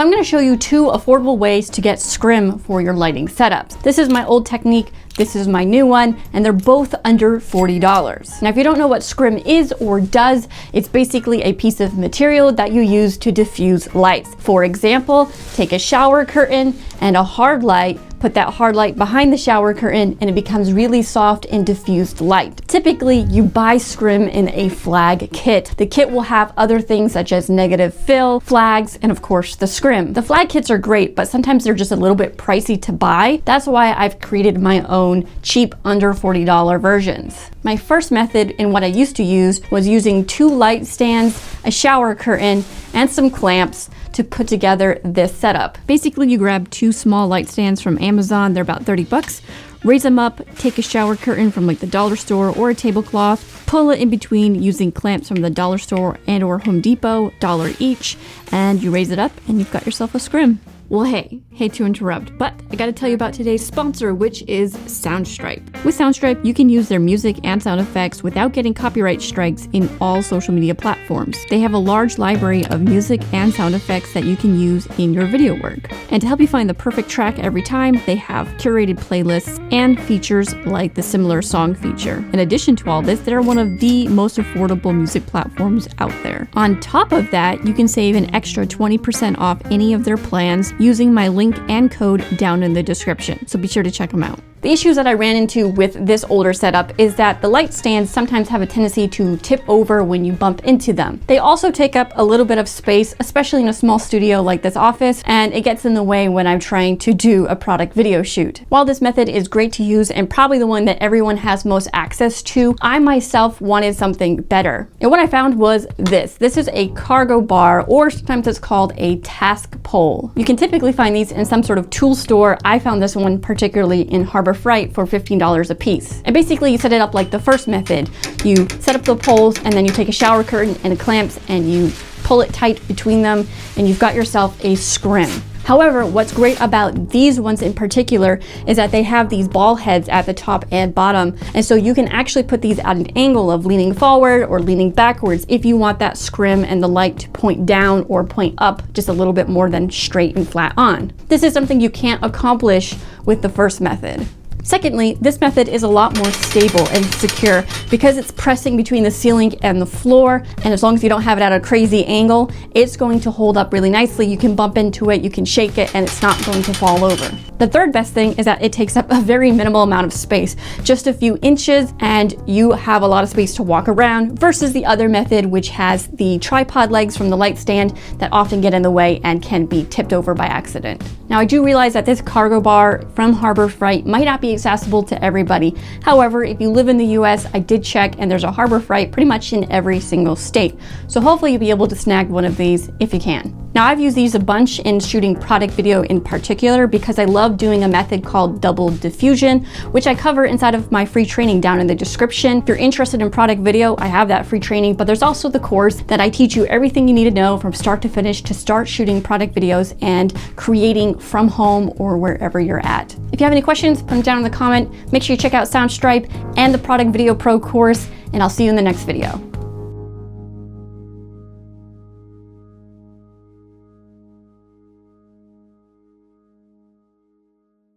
I'm going to show you 2 affordable ways to get Scrim for your lighting setups. This is my old technique, this is my new one, and they're both under $40. Now, if you don't know what Scrim is or does, it's basically a piece of material that you use to diffuse lights. For example, take a shower curtain and a hard light, put that hard light behind the shower curtain, and it becomes really soft and diffused light. Typically, you buy Scrim in a flag kit. The kit will have other things such as negative fill, flags, and of course the Scrim. The flag kits are great, but sometimes they're just a little bit pricey to buy. That's why I've created my own cheap under $40 versions. My first method, and what I used to use, was using 2 light stands, a shower curtain, and some clamps to put together this setup. Basically, you grab 2 small light stands from Amazon, they're about 30 bucks, raise them up, take a shower curtain from like the dollar store or a tablecloth, pull it in between using clamps from the dollar store and or Home Depot, $1 each, and you raise it up and you've got yourself a Scrim. Well, hate to interrupt, but I gotta tell you about today's sponsor, which is Soundstripe. With Soundstripe, you can use their music and sound effects without getting copyright strikes in all social media platforms. They have a large library of music and sound effects that you can use in your video work. And to help you find the perfect track every time, they have curated playlists and features like the similar song feature. In addition to all this, they're one of the most affordable music platforms out there. On top of that, you can save an extra 20% off any of their plans using my link and code down in the description, so be sure to check them out. The issues that I ran into with this older setup is that the light stands sometimes have a tendency to tip over when you bump into them. They also take up a little bit of space, especially in a small studio like this office, and it gets in the way when I'm trying to do a product video shoot. While this method is great to use and probably the one that everyone has most access to, I myself wanted something better. And what I found was this. This is a cargo bar, or sometimes it's called a task pole. You can typically find these in some sort of tool store. I found this one particularly in Harbor Freight for $15 a piece. And basically you set it up like the first method. You set up the poles and then you take a shower curtain and clamps and you pull it tight between them and you've got yourself a Scrim. However, what's great about these ones in particular is that they have these ball heads at the top and bottom, and so you can actually put these at an angle of leaning forward or leaning backwards if you want that Scrim and the light to point down or point up just a little bit more than straight and flat on. This is something you can't accomplish with the first method. Secondly, this method is a lot more stable and secure because it's pressing between the ceiling and the floor, and as long as you don't have it at a crazy angle, it's going to hold up really nicely. You can bump into it, you can shake it, and it's not going to fall over. The third best thing is that it takes up a very minimal amount of space, just a few inches, and you have a lot of space to walk around versus the other method, which has the tripod legs from the light stand that often get in the way and can be tipped over by accident. Now, I do realize that this cargo bar from Harbor Freight might not be accessible to everybody. However, if you live in the US, I did check and there's a Harbor Freight pretty much in every single state. So hopefully you'll be able to snag one of these if you can. Now, I've used these a bunch in shooting product video in particular because I love doing a method called double diffusion, which I cover inside of my free training down in the description. If you're interested in product video, I have that free training, but there's also the course that I teach you everything you need to know from start to finish to start shooting product videos and creating from home or wherever you're at. If you have any questions, put them down in the comment. Make sure you check out Soundstripe and the Product Video Pro course, and I'll see you in the next video.